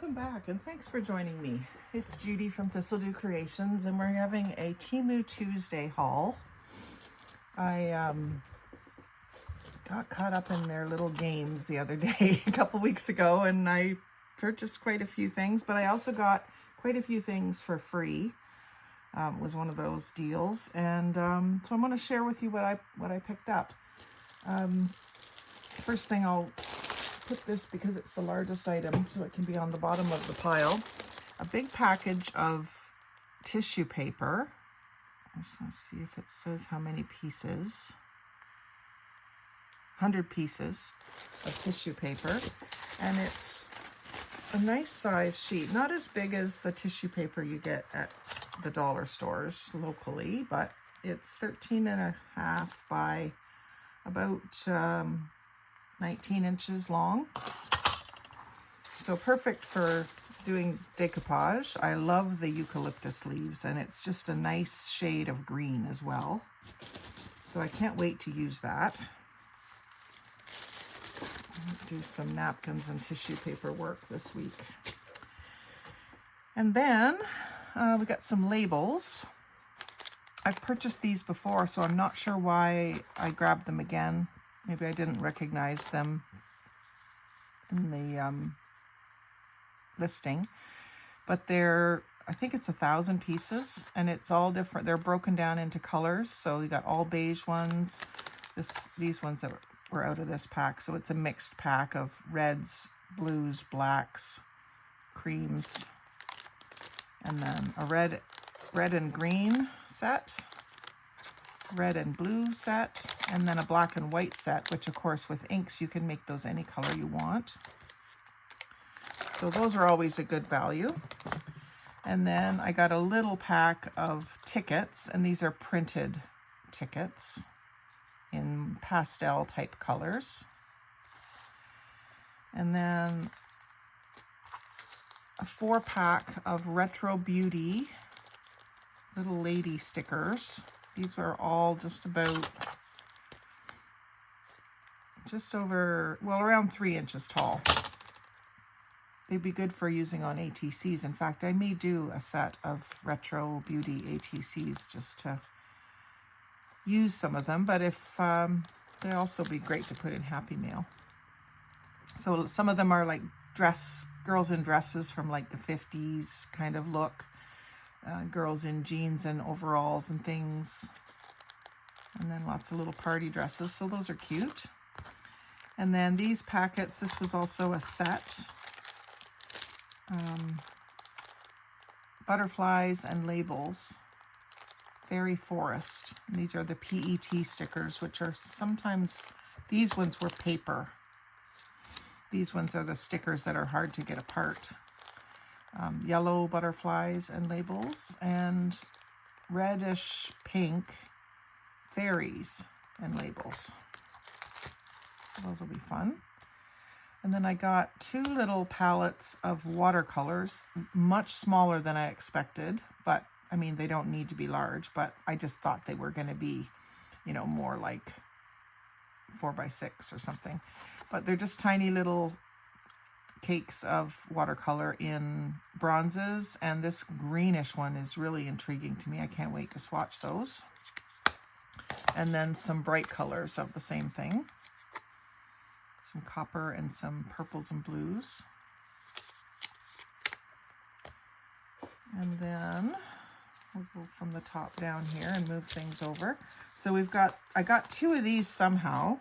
Welcome back and thanks for joining me. It's Judy from Thistledew Creations and we're having a Temu Tuesday haul. I got caught up in their little games the other day, a couple weeks ago, and I purchased quite a few things, but I also got quite a few things for free. It was one of those deals, and so I'm going to share with you what I picked up. First thing, I'll put this because it's the largest item so it can be on the bottom of the pile. A big package of tissue paper. Let's see if it says how many pieces. 100 pieces of tissue paper, and it's a nice size sheet. Not as big as the tissue paper you get at the dollar stores locally, but it's 13.5 by about 19 inches long. So perfect for doing decoupage. I love the eucalyptus leaves, and it's just a nice shade of green as well. So I can't wait to use that. Do some napkins and tissue paper work this week. And then we got some labels. I've purchased these before, so I'm not sure why I grabbed them again. Maybe I didn't recognize them in the listing, but I think it's 1,000 pieces, and it's all different. They're broken down into colors. So you got all beige ones, these ones that were out of this pack. So it's a mixed pack of reds, blues, blacks, creams, and then a red and green set, red and blue set, and then a black and white set, which of course with inks you can make those any color you want. So those are always a good value. And then I got a little pack of tickets, and these are printed tickets in pastel type colors. And then a 4-pack of Retro Beauty little lady stickers. These are all just over, well, around 3 inches tall. They'd be good for using on ATCs. In fact, I may do a set of Retro Beauty ATCs just to use some of them, but if they also be great to put in Happy Mail. So some of them are like girls in dresses from like the 50s kind of look, girls in jeans and overalls and things, and then lots of little party dresses. So those are cute. And then these packets, this was also a set. Butterflies and labels. Fairy Forest. And these are the PET stickers, which are sometimes, these ones were paper. These ones are the stickers that are hard to get apart. Yellow butterflies and labels, and reddish pink fairies and labels. Those will be fun. And then I got 2 little palettes of watercolors, much smaller than I expected, but I mean, they don't need to be large, but I just thought they were going to be, you know, more like 4x6 or something. But they're just tiny little cakes of watercolor in bronzes, and this greenish one is really intriguing to me. I can't wait to swatch those. And then some bright colors of the same thing. Some copper and some purples and blues. And then we'll go from the top down here and move things over. So I got 2 of these somehow.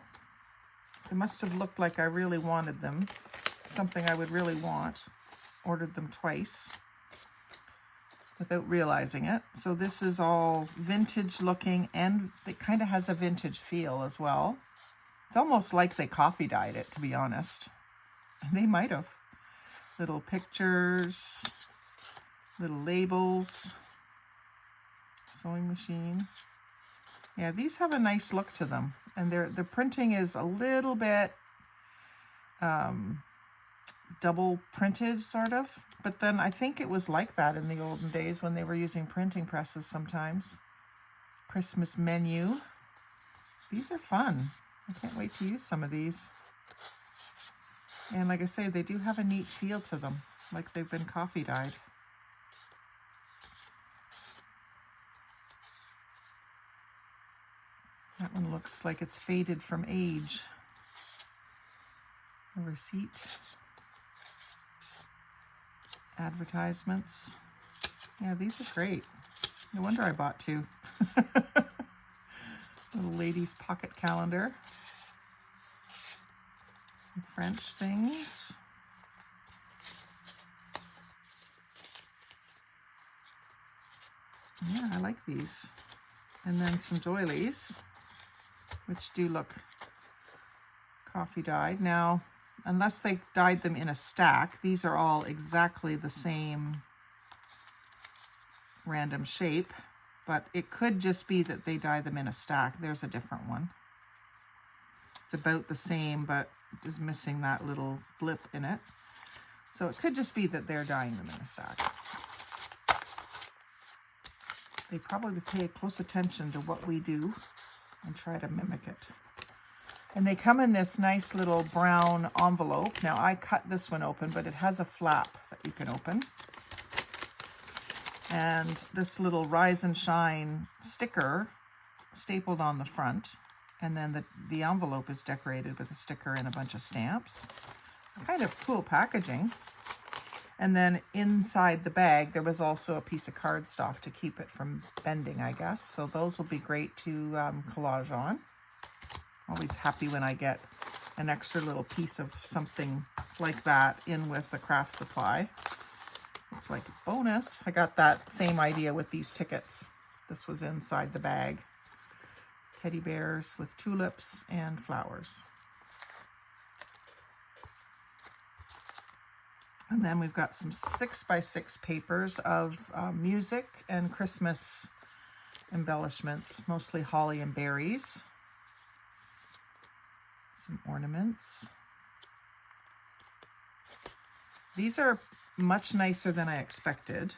It must have looked like I really wanted them. Something I would really want. Ordered them twice without realizing it. So this is all vintage looking, and it kind of has a vintage feel as well. It's almost like they coffee dyed it, to be honest. And they might have. Little pictures, little labels, sewing machine. Yeah, these have a nice look to them. And the printing is a little bit double printed, sort of. But then I think it was like that in the olden days when they were using printing presses sometimes. Christmas menu. These are fun. I can't wait to use some of these. And like I say, they do have a neat feel to them. like they've been coffee dyed. That one looks like it's faded from age. A receipt. Advertisements. Yeah, these are great. No wonder I bought two. Little lady's pocket calendar. Some French things. Yeah, I like these. And then some doilies, which do look coffee dyed. Now, unless they dyed them in a stack, these are all exactly the same random shape, but it could just be that they dye them in a stack. There's a different one. It's about the same, but is missing that little blip in it. So it could just be that they're dyeing them in a stack. They probably pay close attention to what we do and try to mimic it. And they come in this nice little brown envelope. Now I cut this one open, but it has a flap that you can open. And this little Rise and Shine sticker stapled on the front. And then the envelope is decorated with a sticker and a bunch of stamps. It's kind of cool packaging. And then inside the bag, there was also a piece of cardstock to keep it from bending, I guess. So those will be great to collage on. Always happy when I get an extra little piece of something like that in with the craft supply. It's like a bonus. I got that same idea with these tickets. This was inside the bag. Teddy bears with tulips and flowers. And then we've got some 6x6 papers of music and Christmas embellishments, mostly holly and berries. Some ornaments. These are much nicer than I expected.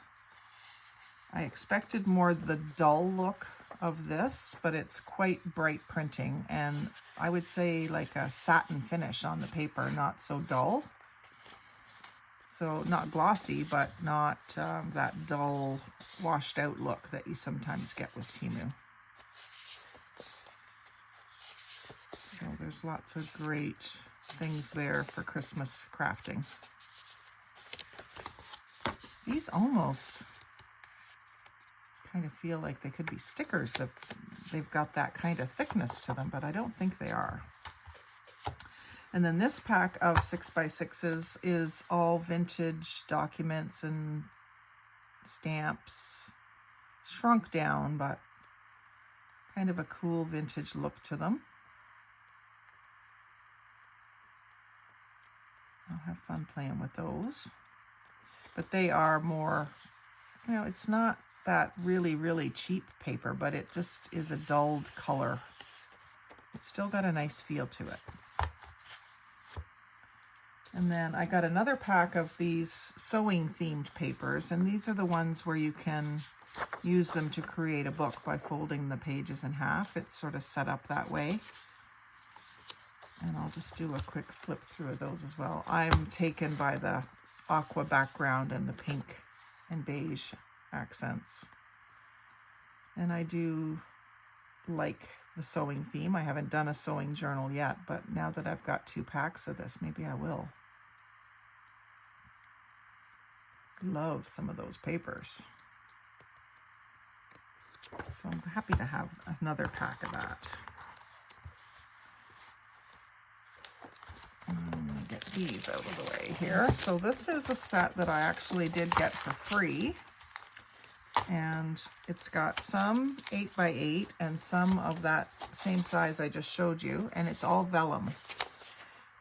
I expected more the dull look of this, but it's quite bright printing, and I would say like a satin finish on the paper, not so dull. So not glossy, but not that dull, washed out look that you sometimes get with Temu. So there's lots of great things there for Christmas crafting. These almost kind of feel like they could be stickers. They've got that kind of thickness to them, but I don't think they are. And then this pack of 6x6s is all vintage documents and stamps, shrunk down, but kind of a cool vintage look to them. I'll have fun playing with those. But they are more, you know, it's not that really, really cheap paper, but it just is a dulled color. It's still got a nice feel to it. And then I got another pack of these sewing themed papers, and these are the ones where you can use them to create a book by folding the pages in half. It's sort of set up that way. And I'll just do a quick flip through of those as well. I'm taken by the aqua background and the pink and beige accents. And I do like the sewing theme. I haven't done a sewing journal yet, but now that I've got 2 packs of this, maybe I will. Love some of those papers. So I'm happy to have another pack of that. Let me get these out of the way here. So this is a set that I actually did get for free. And it's got some 8x8 and some of that same size I just showed you. And it's all vellum,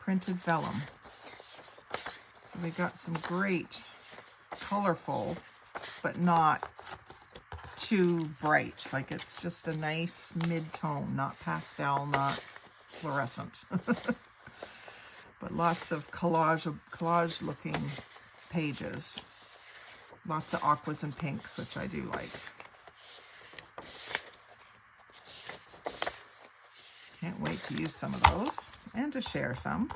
printed vellum. So they got some great colorful, but not too bright. Like it's just a nice mid-tone, not pastel, not fluorescent. But lots of collage looking pages. Lots of aquas and pinks, which I do like. Can't wait to use some of those and to share some.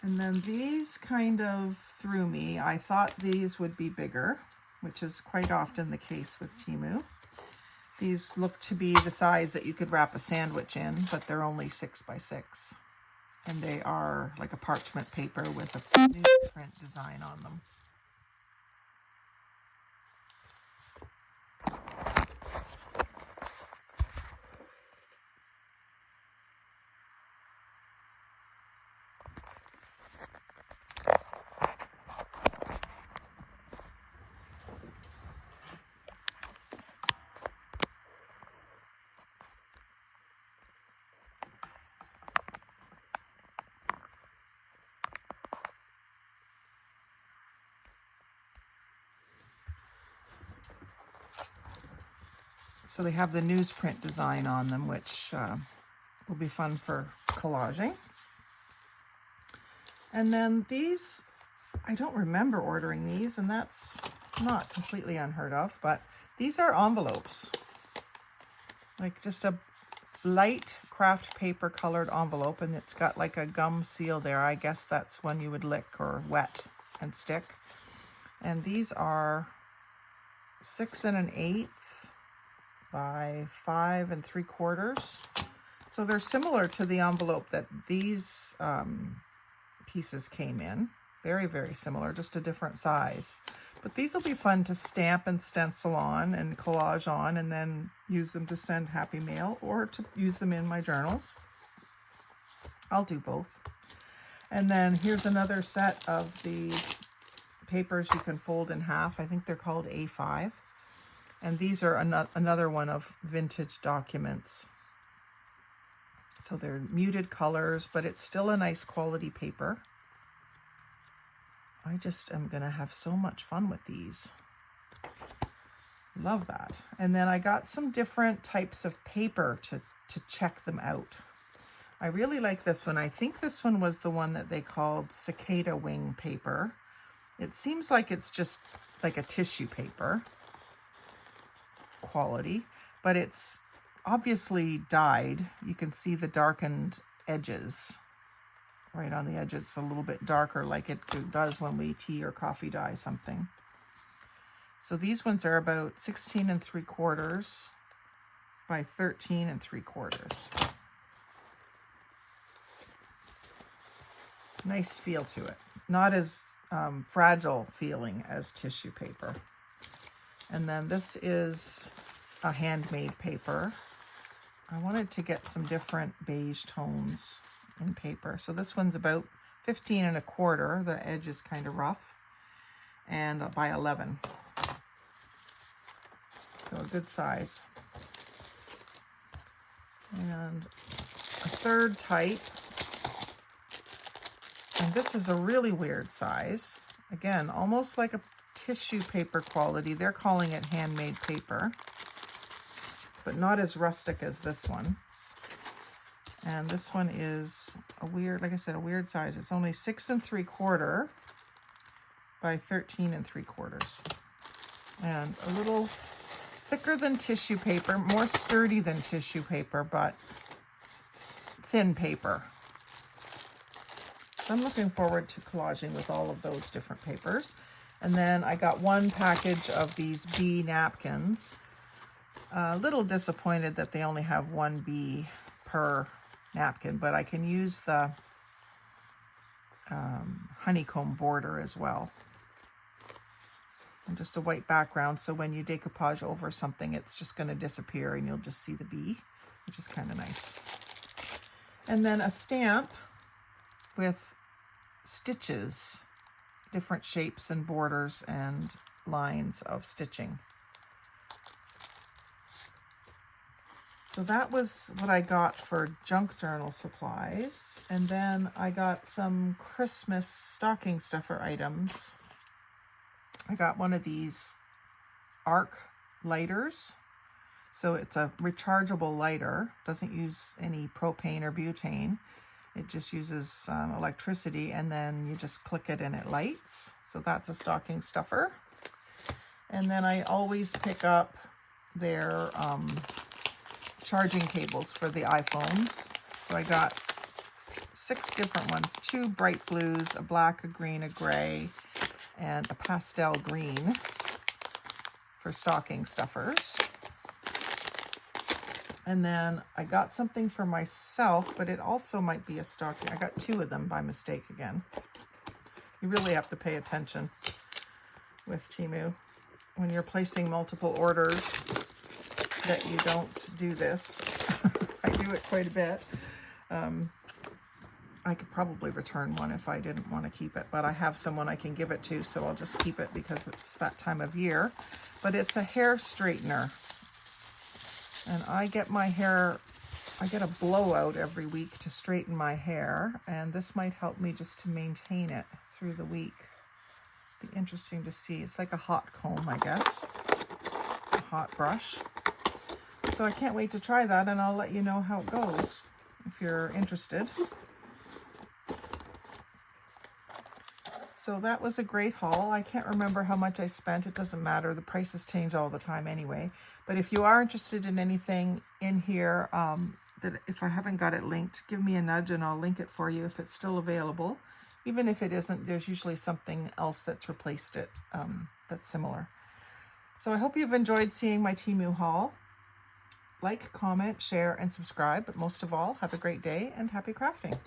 And then these kind of threw me. I thought these would be bigger, which is quite often the case with Temu. These look to be the size that you could wrap a sandwich in, but they're only 6 by 6. And they are like a parchment paper with a newsprint design on them. So they have the newsprint design on them, which will be fun for collaging. And then these, I don't remember ordering these, and that's not completely unheard of, but these are envelopes. Like just a light craft paper colored envelope, and it's got like a gum seal there. I guess that's one you would lick or wet and stick. And these are 6 1/8 by 5 3/4. So they're similar to the envelope that these pieces came in. Very, very similar, just a different size. But these will be fun to stamp and stencil on and collage on, and then use them to send happy mail or to use them in my journals. I'll do both. And then here's another set of the papers you can fold in half. I think they're called A5. And these are another one of vintage documents. So they're muted colors, but it's still a nice quality paper. I just am going to have so much fun with these. Love that. And then I got some different types of paper to check them out. I really like this one. I think this one was the one that they called cicada wing paper. It seems like it's just like a tissue paper quality, but it's obviously dyed. You can see the darkened edges. Right on the edges, it's a little bit darker like it does when we tea or coffee dye something. So these ones are about 16 3/4 by 13 3/4. Nice feel to it. Not as fragile feeling as tissue paper. And then this is a handmade paper. I wanted to get some different beige tones in paper. So this one's about 15 1/4. The edge is kind of rough, and by 11. So a good size. And a third type. And this is a really weird size. Again, almost like a tissue paper quality. They're calling it handmade paper, but not as rustic as this one. And this one is a weird, like I said, a weird size. It's only 6 3/4 by 13 3/4. And a little thicker than tissue paper, more sturdy than tissue paper, but thin paper. So I'm looking forward to collaging with all of those different papers. And then I got one package of these bee napkins. A little disappointed that they only have one bee per napkin, but I can use the honeycomb border as well. And just a white background, so when you decoupage over something, it's just going to disappear and you'll just see the bee, which is kind of nice. And then a stamp with stitches, different shapes and borders and lines of stitching. So that was what I got for junk journal supplies. And then I got some Christmas stocking stuffer items. I got one of these arc lighters. So it's a rechargeable lighter, doesn't use any propane or butane. It just uses electricity, and then you just click it and it lights. So that's a stocking stuffer. And then I always pick up their charging cables for the iPhones. So I got 6 different ones, 2 bright blues, a black, a green, a gray, and a pastel green for stocking stuffers. And then I got something for myself, but it also might be a stocking. I got 2 of them by mistake again. You really have to pay attention with Temu when you're placing multiple orders that you don't do this. I do it quite a bit. I could probably return one if I didn't want to keep it, but I have someone I can give it to, so I'll just keep it because it's that time of year. But it's a hair straightener. And I get my hair, I get a blowout every week to straighten my hair, and this might help me just to maintain it through the week. Be interesting to see. It's like a hot comb, I guess. A hot brush. So I can't wait to try that, and I'll let you know how it goes if you're interested. So that was a great haul. I can't remember how much I spent. It doesn't matter. The prices change all the time anyway. But if you are interested in anything in here, that if I haven't got it linked, give me a nudge and I'll link it for you if it's still available. Even if it isn't, there's usually something else that's replaced it that's similar. So I hope you've enjoyed seeing my Temu haul. Like, comment, share, and subscribe. But most of all, have a great day and happy crafting.